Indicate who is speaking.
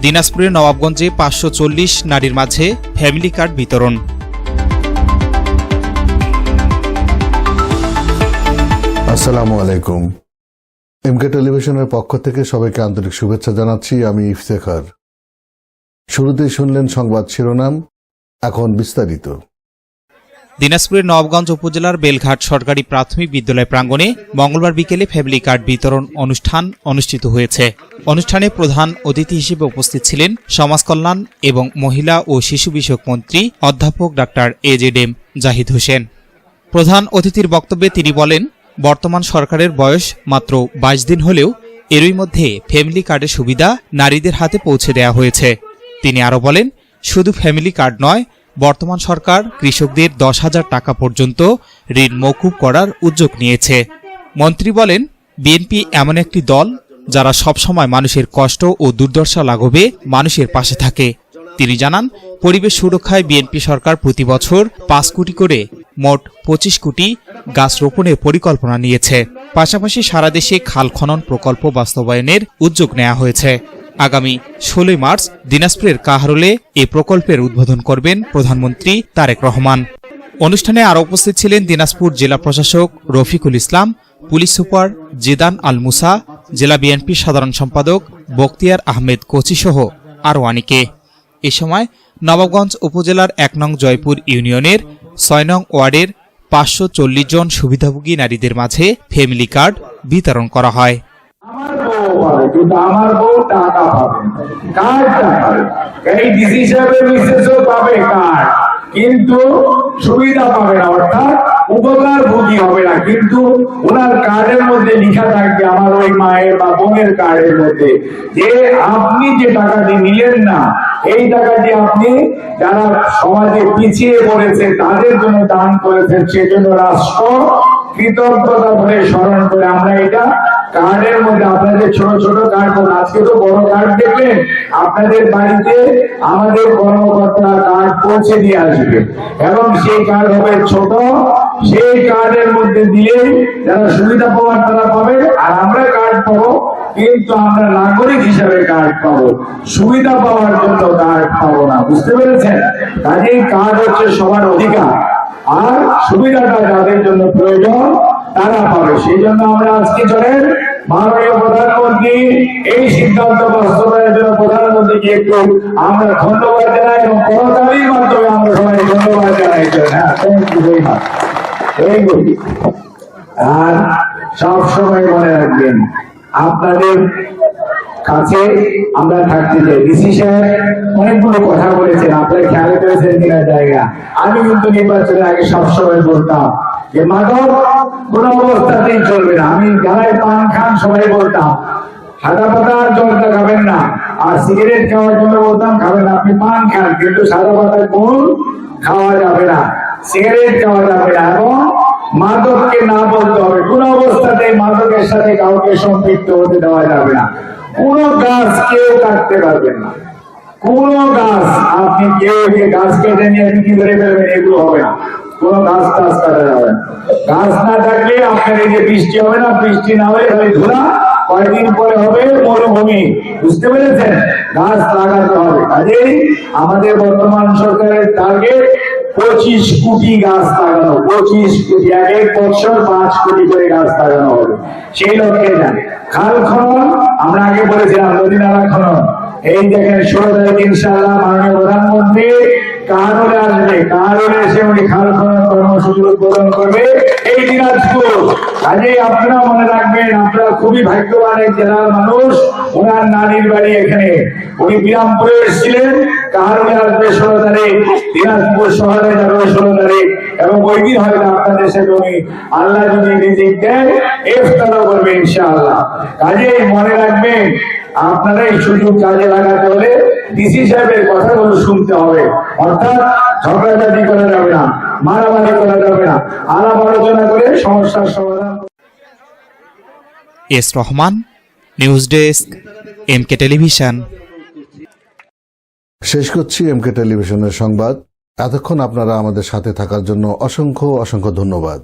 Speaker 1: দিনাজপুরের নবাবগঞ্জে ৫৪০ নারীর মাঝে ফ্যামিলি কার্ড বিতরণ।
Speaker 2: আসসালামু আলাইকুম। এমকে টেলিভিশনের পক্ষ থেকে সবাইকে আন্তরিক শুভেচ্ছা জানাচ্ছি। আমি ইফতেখার। শুরুতেই শুনলেন সংবাদ শিরোনাম, এখন বিস্তারিত।
Speaker 1: দিনাজপুরের নবাবগঞ্জ উপজেলার বেলঘাট সরকারি প্রাথমিক বিদ্যালয় প্রাঙ্গণে মঙ্গলবার বিকেলে ফ্যামিলি কার্ড বিতরণ অনুষ্ঠান অনুষ্ঠিত হয়েছে। অনুষ্ঠানে প্রধান অতিথি হিসেবে উপস্থিত ছিলেন সমাজ কল্যাণ এবং মহিলা ও শিশু বিষয়ক মন্ত্রী অধ্যাপক ডাক্তার এজেডএম জাহিদ হোসেন। প্রধান অতিথির বক্তব্যে তিনি বলেন, বর্তমান সরকারের বয়স মাত্র ২২ দিন হলেও এরই মধ্যে ফ্যামিলি কার্ডের সুবিধা নারীদের হাতে পৌঁছে দেওয়া হয়েছে। তিনি আরও বলেন, শুধু ফ্যামিলি কার্ড নয়, বর্তমান সরকার কৃষকদের ১০,০০০ টাকা পর্যন্ত ঋণ মওকুফ করার উদ্যোগ নিয়েছে। মন্ত্রী বলেন, বিএনপি এমন একটি দল যারা সবসময় মানুষের কষ্ট ও দুর্দশা লাঘবে মানুষের পাশে থাকে। তিনি জানান, পরিবেশ সুরক্ষায় বিএনপি সরকার প্রতি বছর ৫ কোটি করে মোট ২৫ কোটি গাছ রোপণের পরিকল্পনা নিয়েছে। পাশাপাশি সারা দেশে খাল খনন প্রকল্প বাস্তবায়নের উদ্যোগ নেওয়া হয়েছে। আগামী ১৬ মার্চ দিনাজপুরের কাহারোলে এই প্রকল্পের উদ্বোধন করবেন প্রধানমন্ত্রী তারেক রহমান। অনুষ্ঠানে আরও উপস্থিত ছিলেন দিনাজপুর জেলা প্রশাসক Rafiqul Islam, police super Zidane আল মুসা, জেলা বিএনপির সাধারণ সম্পাদক বখতিয়ার আহমেদ কোচি সহ আরও অনেকে। এ সময় নবাবগঞ্জ উপজেলার ১ নং জয়পুর ইউনিয়নের ৬ নং ওয়ার্ডের ৫৪০ জন সুবিধাভোগী নারীদের মাঝে ফ্যামিলি কার্ড বিতরণ করা হয়।
Speaker 3: কিন্তু আমার বউ টাকা পাবে, কার্ডটা পাবে, এই ডিসি সাহেবের মিসেসও পাবে কার্ড, কিন্তু সুবিধা পাবে না, অর্থাৎ উপকার ভোগী হবে না। কিন্তু ওনার কার্ডের মধ্যে লেখা থাকবে, আমার ওই মায়ের বা বোনের কার্ডের মধ্যে, যে আপনি যে টাকাটি নিলেন না, এই টাকাটি আপনি যারা সমাজে পিছিয়ে পড়েছে তাদের জন্য দান করেছেন, সেজন্য রাষ্ট্র কৃতজ্ঞতা বলে স্মরণ করে আমরা এটা কার্ডের মধ্যে, আপনাদের ছোট ছোট কার্ড, আজকে তো বড় কার্ড দেখলেন, আপনাদের বাড়িতে আমাদের কর্মকর্তা কার্ড পৌঁছে দিয়ে আসবে এবং সেই কার্ড হবে ছোট, সেই কার্ডের মধ্যে দিলে যারা সুবিধা পাওয়ার তারা পাবে, আর আমরা কার্ড পাবো, কিন্তু আমরা নাগরিক হিসাবে কার্ড পাবো, সুবিধা পাওয়ার জন্য কার্ড পাবো না। বুঝতে পেরেছেন? কাজেই কার্ড হচ্ছে সবার অধিকার, আর সুবিধাটা যাদের জন্য প্রয়োজন তারা পাবে। সেই জন্য আমরা আজকে চলেন মাননীয় প্রধানমন্ত্রী এই সিদ্ধান্ত বাস্তবায়নের জন্য প্রধানমন্ত্রীকে একটু আমরা ধন্যবাদ জানাই এবং করতালির মাধ্যমে আমরা সবাই ধন্যবাদ জানাই। হ্যাঁ, থ্যাংক ইউ ভেরি মাচ। এই বলি, আর সবসময় মনে রাখবেন, আপনাদের কাছে আমরা থাকতে চাই। ডিসি সাহেব অনেকগুলো কথা বলেছেন, আপনারা খেয়াল করেছেন কিনা জায়গা। আমি কিন্তু নির্বাচনের আগে সবসময় বলতাম যে মাদক কোন অবস্থাতেই চলবে না। আমি যারাই পান খান সবাই বলতাম সাদা পাতার জলটা খাবেন না, আর সিগারেট খাওয়ার জন্য বলতাম খাবেন না, আপনি পান খান, কিন্তু সাদা পাতার গুণ খাওয়া যাবে না, সিগারেট খাওয়া যাবে না, এবং মাদককে না বলতে হবে। কোন অবস্থাতে মাদকের সাথে কাউকে সম্পৃক্ত হতে দেওয়া যাবে না। কোন গাছ কেউ কাটতে পারবেন না, কোন গাছ আপনি কেউ গাছ কেটে নিয়ে বিক্রি করে ফেলবেন, এগুলো হবে না। কোন গাছ টাছ কাটা যাবে না। গাছ না থাকলে আপনার এই যে বৃষ্টি হবে না, বৃষ্টি না হলে খালি ধুলা, কয়েকদিন পরে হবে মরুভূমি। বুঝতে পেরেছেন? গাছ লাগাতে হবে। কাজেই আমাদের বর্তমান সরকারের টার্গেট ২৫ কোটি গাছ লাগানো, ২৫ কোটি, এক বছর ৫ কোটি করে গাছ লাগানো হবে। সেই লক্ষ্যে যান। খাল খনন আমরা আগে বলেছিলাম, নদী নালা খনন, এই দেখেন ১৬ তারিখ ইনশাআল্লাহ মাননীয় প্রধানমন্ত্রী কাহারোলে আসবে, কাহারোলে এসে উনি খাল খনন কর্মসূচি উদ্বোধন করবে এই দিনাজপুর। কাজেই আপনারা মনে রাখবেন, আপনারা খুবই ভাগ্যবান এক জেলার মানুষ। ওনার নানির বাড়ি এখানে, উনি বিরামপুরে এসেছিলেন, কাহারোলে আসবে ১৬ তারিখ, দিনাজপুর শহরে যাবে ১৬ তারিখ, এবং ওই দিন হয়তো আপনাদের সাথে উনি আল্লাহ যদি রিজিক দেয় ইফতারও করবে ইনশাআল্লাহ। কাজেই মনে রাখবেন, আপনারা এই সুযোগ কাজে লাগাতে হলে ডিসি সাহেবের কথাগুলো শুনতে হবে, অর্থাৎ ঝগড়াঝাটি করা যাবে না, মারামারি করা যাবে না, আলাপ আলোচনা করে সমস্যার সমাধান।
Speaker 1: S Rahman, news desk, MK television.
Speaker 2: শেষ করছি এমকে টেলিভিশনের সংবাদ। এতক্ষণ আপনারা আমাদের সাথে থাকার জন্য অসংখ্য অসংখ্য ধন্যবাদ।